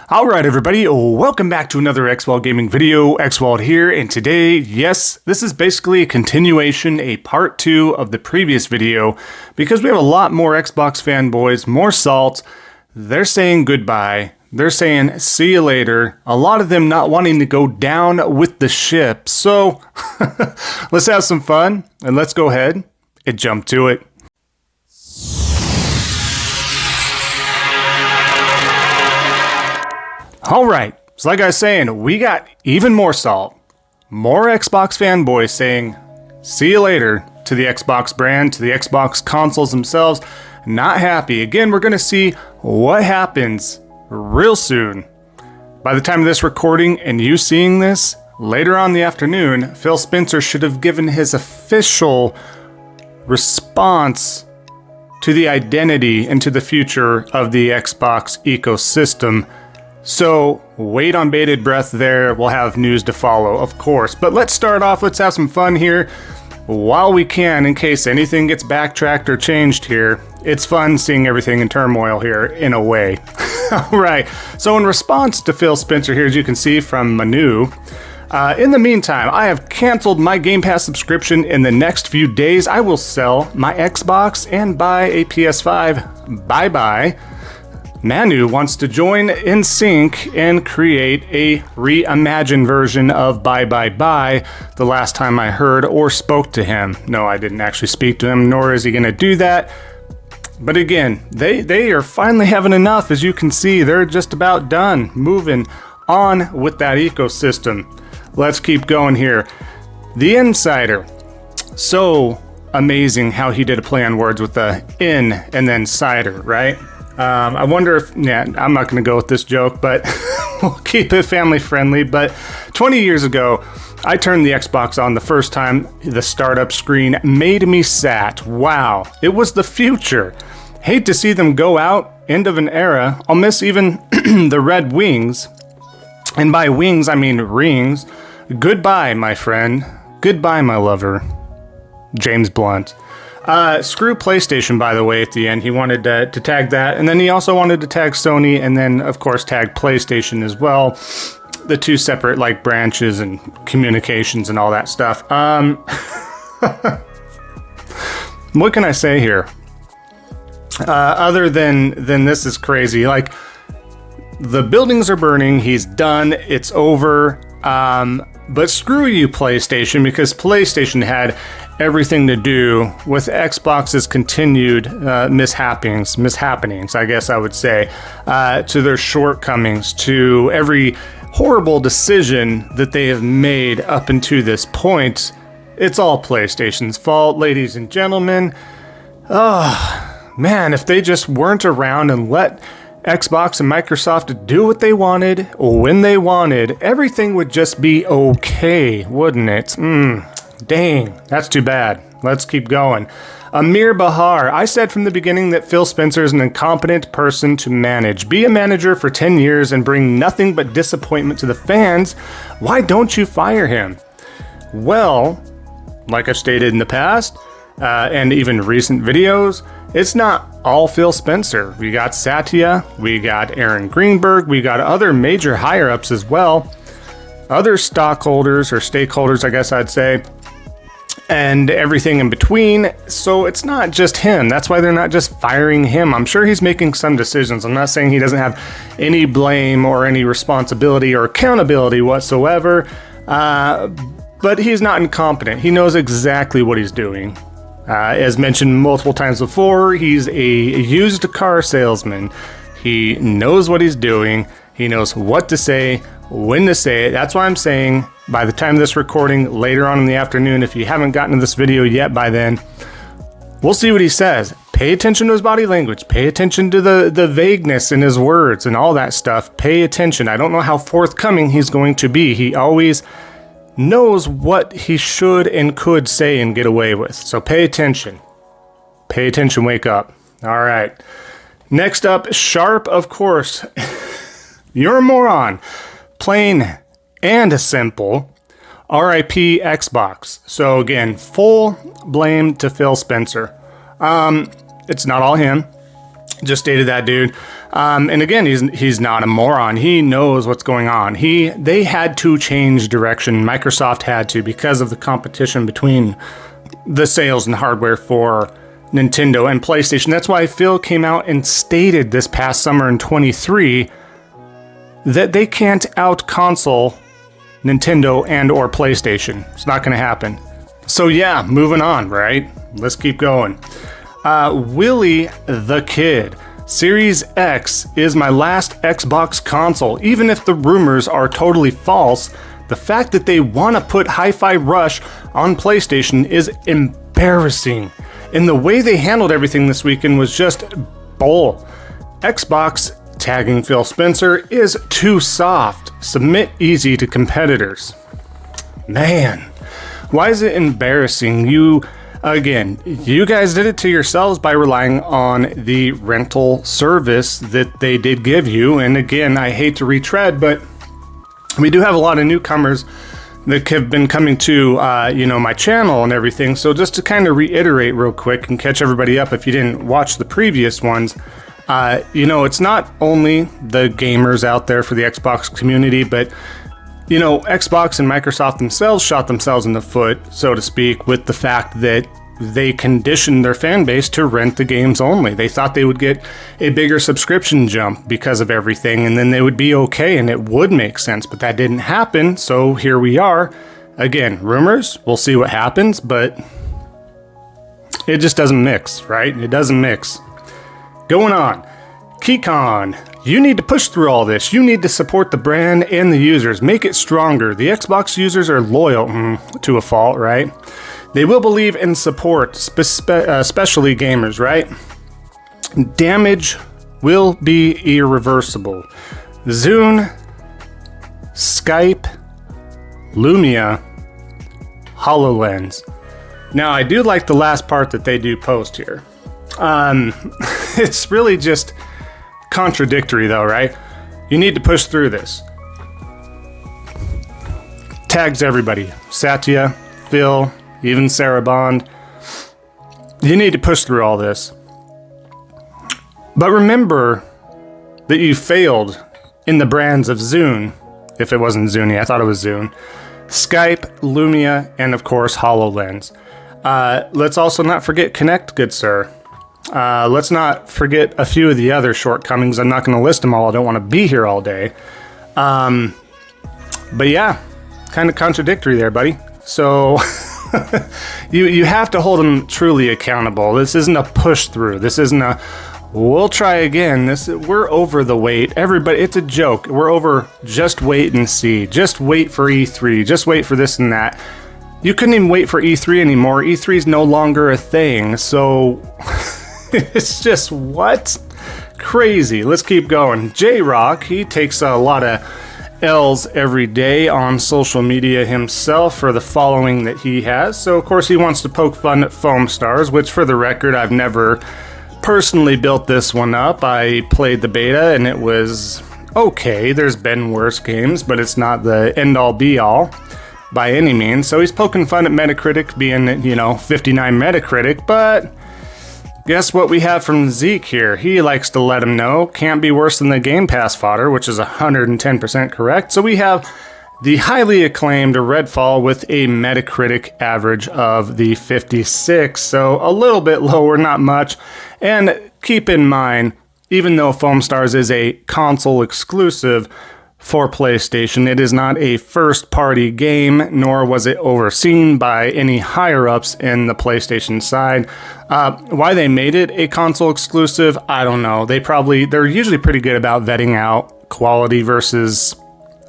Alright everybody, welcome back to another Xvault gaming video. Xvault here, and today, yes, this is basically a continuation, a part 2 of the previous video, because we have a lot more Xbox fanboys, more salt. They're saying goodbye, they're saying see you later, a lot of them not wanting to go down with the ship, so let's have some fun, and let's go ahead and jump to it. Alright, so like I was saying, we got even more salt. More Xbox fanboys saying, see you later to the Xbox brand, to the Xbox consoles themselves. Not happy. Again, we're going to see what happens real soon. By the time of this recording and you seeing this, later on in the afternoon, Phil Spencer should have given his official response to the identity and to the future of the Xbox ecosystem. So, wait on bated breath there, we'll have news to follow, of course. But let's start off, let's have some fun here while we can, in case anything gets backtracked or changed here. It's fun seeing everything in turmoil here, in a way. Alright, so in response to Phil Spencer here, as you can see from Manu, in the meantime, I have canceled my Game Pass subscription. In the next few days, I will sell my Xbox and buy a PS5. Bye-bye. Manu wants to join in sync and create a reimagined version of Bye Bye Bye the last time I heard or spoke to him. No, I didn't actually speak to him, nor is he going to do that. But again, they are finally having enough. As you can see, they're just about done moving on with that ecosystem. Let's keep going here. The Insider. So amazing how he did a play on words with the in and then cider, right? I wonder if, yeah, I'm not going to go with this joke, but we'll keep it family friendly. But 20 years ago, I turned the Xbox on the first time. The startup screen made me sad. Wow, it was the future. Hate to see them go out. End of an era. I'll miss even the red wings. And by wings, I mean rings. Goodbye, my friend. Goodbye, my lover. James Blunt. Screw PlayStation, by the way, at the end. He wanted to tag that, and then he also wanted to tag Sony, and then, of course, tag PlayStation as well. The two separate, like, branches and communications and all that stuff. What can I say here? Other than this is crazy. Like, the buildings are burning, he's done, it's over. But screw you, PlayStation, because PlayStation had everything to do with Xbox's continued mishappenings, I guess I would say, to their shortcomings, to every horrible decision that they have made up until this point. It's all PlayStation's fault, ladies and gentlemen. Oh, man, if they just weren't around and let Xbox and Microsoft do what they wanted, when they wanted, everything would just be okay, wouldn't it? Dang, that's too bad. Let's keep going. Amir Bahar. I said from the beginning that Phil Spencer is an incompetent person to manage. Be a manager for 10 years and bring nothing but disappointment to the fans. Why don't you fire him? Well, like I've stated in the past, and even recent videos, it's not all Phil Spencer. We got Satya, we got Aaron Greenberg, we got other major higher-ups as well. Other stockholders, or stakeholders, I guess I'd say, and everything in between. So it's not just him. That's why they're not just firing him. I'm sure he's making some decisions. I'm not saying he doesn't have any blame or any responsibility or accountability whatsoever, but he's not incompetent. He knows exactly what he's doing. As mentioned multiple times before, he's a used car salesman. He knows what he's doing. He knows what to say, when to say it. That's why I'm saying, by the time of this recording, later on in the afternoon, if you haven't gotten to this video yet by then, we'll see what he says. Pay attention to his body language. Pay attention to the vagueness in his words and all that stuff. Pay attention. I don't know how forthcoming he's going to be. He always knows what he should and could say and get away with. So pay attention. Pay attention, wake up. All right. Next up, Sharp, of course. You're a moron. Plain and simple. RIP Xbox. So again, full blame to Phil Spencer. It's not all him. Just stated that, dude. And again, he's not a moron. He knows what's going on. They had to change direction. Microsoft had to, because of the competition between the sales and hardware for Nintendo and PlayStation. That's why Phil came out and stated this past summer in 23 that they can't out-console Nintendo and or PlayStation. It's not going to happen. So yeah, moving on, right? Let's keep going. Willie the Kid. Series X is my last Xbox console. Even if the rumors are totally false, the fact that they want to put Hi-Fi Rush on PlayStation is embarrassing. And the way they handled everything this weekend was just bull. Xbox, tagging Phil Spencer, is too soft. Submit easy to competitors. Man, why is it embarrassing? Again, you guys did it to yourselves by relying on the rental service that they did give you. And again, I hate to retread, but we do have a lot of newcomers that have been coming to, my channel and everything. So just to kind of reiterate real quick and catch everybody up if you didn't watch the previous ones, it's not only the gamers out there for the Xbox community, but Xbox and Microsoft themselves shot themselves in the foot, so to speak, with the fact that they conditioned their fan base to rent the games only. They thought they would get a bigger subscription jump because of everything, and then they would be okay and it would make sense, but that didn't happen, so here we are. Again, rumors, we'll see what happens, but it just doesn't mix, right? It doesn't mix. Going on. Keycon. You need to push through all this. You need to support the brand and the users. Make it stronger. The Xbox users are loyal, to a fault, right? They will believe and support, especially gamers, right? Damage will be irreversible. Zune, Skype, Lumia, HoloLens. Now, I do like the last part that they do post here. It's really just contradictory though, right? You need to push through this. Tags everybody. Satya, Phil, even Sarah Bond. You need to push through all this. But remember that you failed in the brands of Zune, if it wasn't Zuni, I thought it was Zune, Skype, Lumia, and of course HoloLens. Let's also not forget Kinect, good sir. Let's not forget a few of the other shortcomings. I'm not going to list them all. I don't want to be here all day. But yeah, kind of contradictory there, buddy. So you have to hold them truly accountable. This isn't a push through. This isn't a we'll try again. We're over the wait. Everybody, it's a joke. We're over just wait and see. Just wait for E3. Just wait for this and that. You couldn't even wait for E3 anymore. E3 is no longer a thing. So it's just what? Crazy. Let's keep going. J-Rock, he takes a lot of L's every day on social media himself for the following that he has. So, of course, he wants to poke fun at Foam Stars, which, for the record, I've never personally built this one up. I played the beta, and it was okay. There's been worse games, but it's not the end-all, be-all by any means. So he's poking fun at Metacritic being, 59 Metacritic, but guess what we have from Zeke here? He likes to let him know. Can't be worse than the Game Pass fodder, which is 110% correct. So we have the highly acclaimed Redfall with a Metacritic average of the 56. So a little bit lower, not much. And keep in mind, even though Foam Stars is a console exclusive for PlayStation, it is not a first-party game, nor was it overseen by any higher-ups in the PlayStation side. Why they made it a console exclusive, I don't know. They're usually pretty good about vetting out quality versus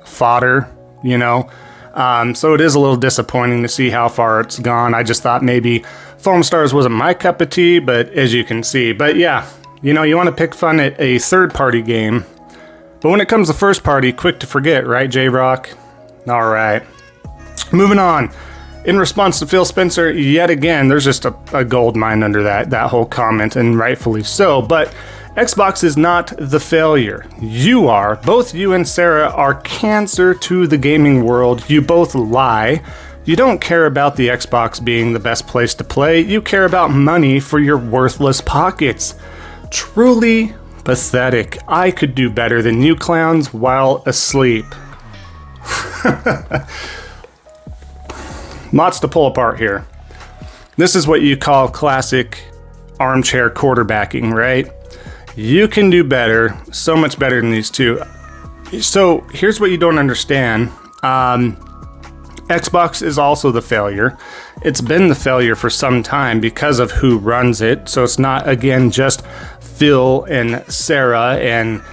fodder, So it is a little disappointing to see how far it's gone. I just thought maybe Foam Stars wasn't my cup of tea, but as you can see. But yeah, you want to pick fun at a third-party game. But when it comes to first party, quick to forget, right, J-Rock? All right. Moving on. In response to Phil Spencer, yet again, there's just a gold mine under that whole comment, and rightfully so. But Xbox is not the failure. You are. Both you and Sarah are cancer to the gaming world. You both lie. You don't care about the Xbox being the best place to play. You care about money for your worthless pockets. Truly pathetic. I could do better than you clowns while asleep. Lots to pull apart here. This is what you call classic armchair quarterbacking, right? You can do better, so much better than these two. So here's what you don't understand. Xbox is also the failure. It's been the failure for some time because of who runs it. So it's not, again, just Phil and Sarah. And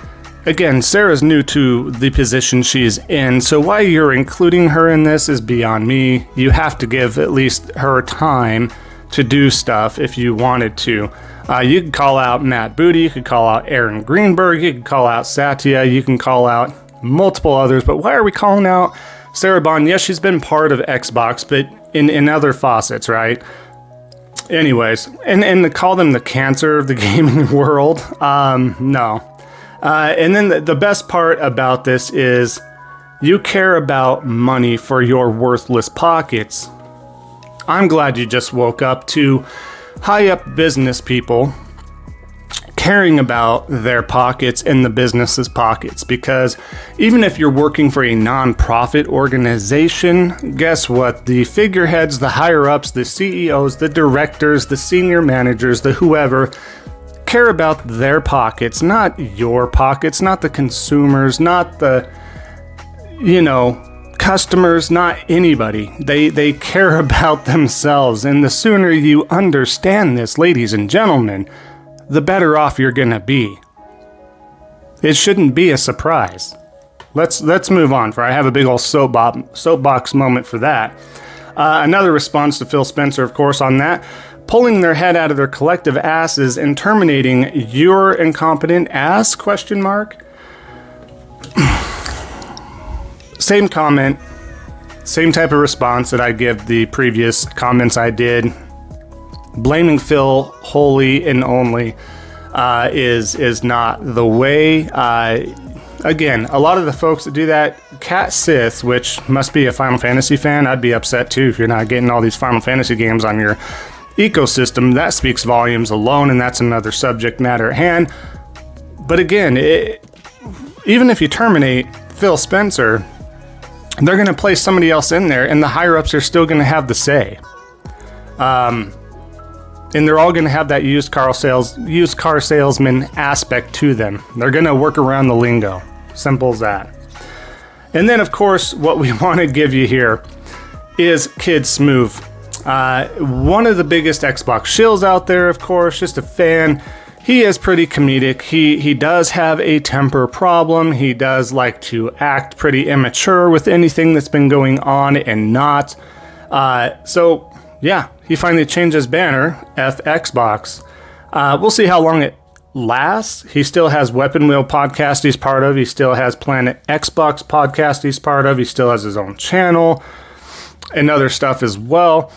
again, Sarah's new to the position she's in. So why you're including her in this is beyond me. You have to give at least her time to do stuff if you wanted to. You could call out Matt Booty, you could call out Aaron Greenberg, you could call out Satya, you can call out multiple others, but why are we calling out Sarah Bond? Yes, she's been part of Xbox, but in other faucets, right? Anyways, and to call them the cancer of the gaming world, no. And then the best part about this is you care about money for your worthless pockets. I'm glad you just woke up to high up business people caring about their pockets and the business's pockets, because even if you're working for a non-profit organization, guess what? The figureheads, the higher ups, the CEOs, the directors, the senior managers, the whoever care about their pockets, not your pockets, not the consumers, not the, customers, not anybody. They care about themselves, and the sooner you understand this, ladies and gentlemen, the better off you're gonna be. It shouldn't be a surprise. Let's move on, for I have a big old soapbox moment for that. Another response to Phil Spencer, of course, on that: pulling their head out of their collective asses and terminating your incompetent ass, ? Same comment, same type of response that I give the previous comments I did. Blaming Phil wholly and only is not the way. Again, a lot of the folks that do that, Cat Sith, which must be a Final Fantasy fan, I'd be upset too if you're not getting all these Final Fantasy games on your ecosystem. That speaks volumes alone, and that's another subject matter at hand. But again, even if you terminate Phil Spencer, they're going to place somebody else in there, and the higher-ups are still going to have the say. And they're all going to have that used car salesman aspect to them. They're going to work around the lingo. Simple as that. And then, of course, what we want to give you here is Kid Smooth. One of the biggest Xbox shills out there, of course, just a fan. He is pretty comedic. He does have a temper problem. He does like to act pretty immature with anything that's been going on and not. So, yeah, he finally changed his banner, F Xbox. We'll see how long it lasts. He still has Weapon Wheel podcast he's part of. He still has Planet Xbox podcast he's part of. He still has his own channel and other stuff as well.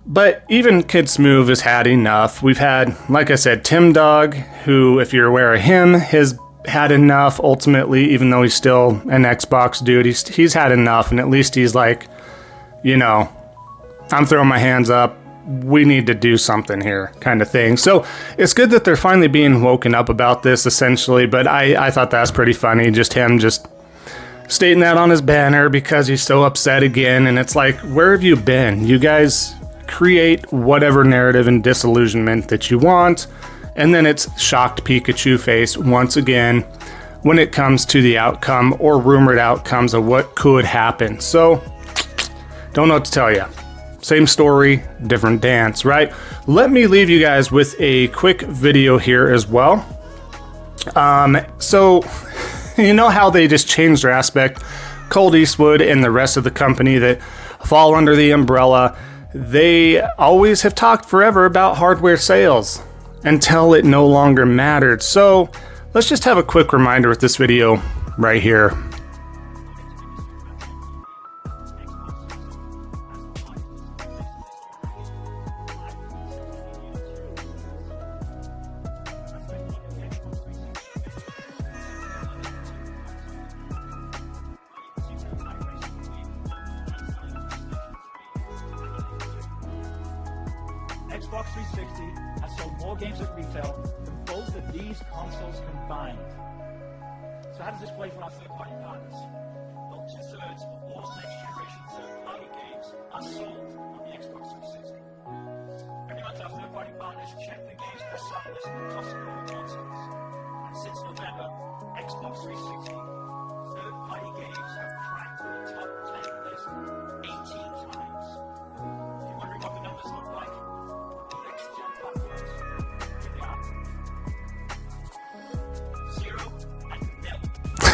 But even Kid Smooth has had enough. We've had, like I said, Tim Dog, who, if you're aware of him, has had enough ultimately, even though he's still an Xbox dude. He's had enough, and at least he's like, I'm throwing my hands up. We need to do something here, kind of thing. So it's good that they're finally being woken up about this, essentially. But I thought that's pretty funny, just him just stating that on his banner because he's so upset again. And it's like, where have you been? You guys create whatever narrative and disillusionment that you want, and then it's shocked Pikachu face once again when it comes to the outcome or rumored outcomes of what could happen. So, don't know what to tell you. Same story, different dance, right? Let me leave you guys with a quick video here as well. So, you know how they just changed their aspect? Colt Eastwood and the rest of the company that fall under the umbrella, they always have talked forever about hardware sales until it no longer mattered. So let's just have a quick reminder with this video right here. Xbox 360 has sold more games at retail than both of these consoles combined. So how does this play for our third-party partners? Well, 2/3 of all next-generation third-party games are sold on the Xbox 360. Every month, our third-party partners check the games best on list of Costco consoles. And since November, Xbox 360 third-party games have cracked the top 10 list 18 times. If you're wondering what the numbers look like, the next-gen platforms, here they are. 0 and nil.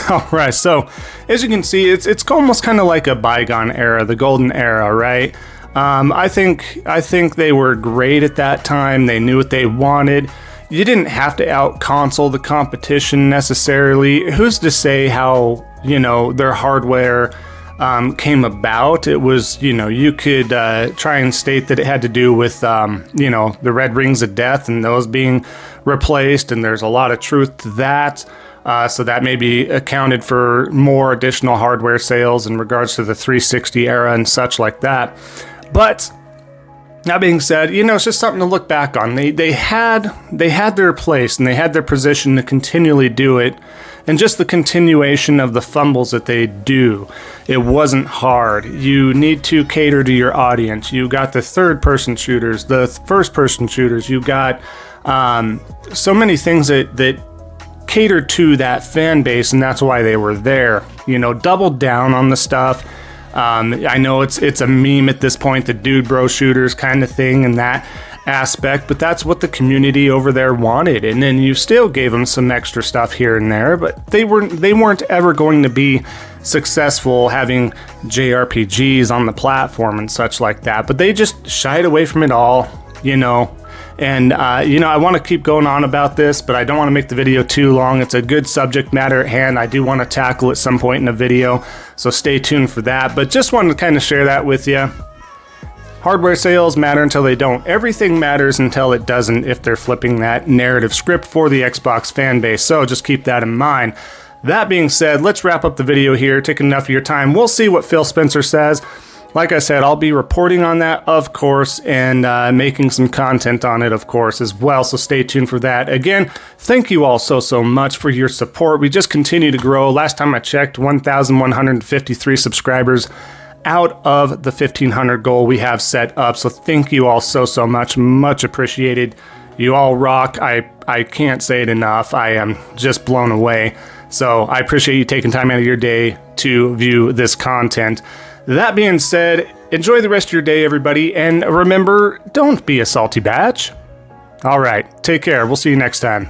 All right, so as you can see, it's almost kind of like a bygone era, the golden era, right? I think they were great at that time. They knew what they wanted. You didn't have to out-console the competition necessarily. Who's to say how, their hardware came about? It was, you could try and state that it had to do with, the red rings of death and those being replaced, and there's a lot of truth to that. So that maybe accounted for more additional hardware sales in regards to the 360 era and such like that. But that being said, it's just something to look back on. They had their place and they had their position to continually do it, and just the continuation of the fumbles that they do. It wasn't hard. You need to cater to your audience. You got the third-person shooters, the first-person shooters. You got so many things that cater to that fan base, and that's why they were there. Double down on the stuff. I know it's a meme at this point, the dude bro shooters kind of thing and that aspect, but that's what the community over there wanted. And then you still gave them some extra stuff here and there, but they weren't ever going to be successful having JRPGs on the platform and such like that. But they just shied away from it all, And, I want to keep going on about this, but I don't want to make the video too long. It's a good subject matter at hand. I do want to tackle at some point in the video, so stay tuned for that. But just wanted to kind of share that with you. Hardware sales matter until they don't. Everything matters until it doesn't if they're flipping that narrative script for the Xbox fan base. So just keep that in mind. That being said, let's wrap up the video here. Taking enough of your time. We'll see what Phil Spencer says. Like I said, I'll be reporting on that, of course, and making some content on it, of course, as well. So stay tuned for that. Again, thank you all so much for your support. We just continue to grow. Last time I checked, 1,153 subscribers out of the 1,500 goal we have set up. So thank you all so much. Much appreciated. You all rock. I can't say it enough. I am just blown away. So I appreciate you taking time out of your day to view this content. That being said, enjoy the rest of your day, everybody, and remember, don't be a salty batch. All right, take care. We'll see you next time.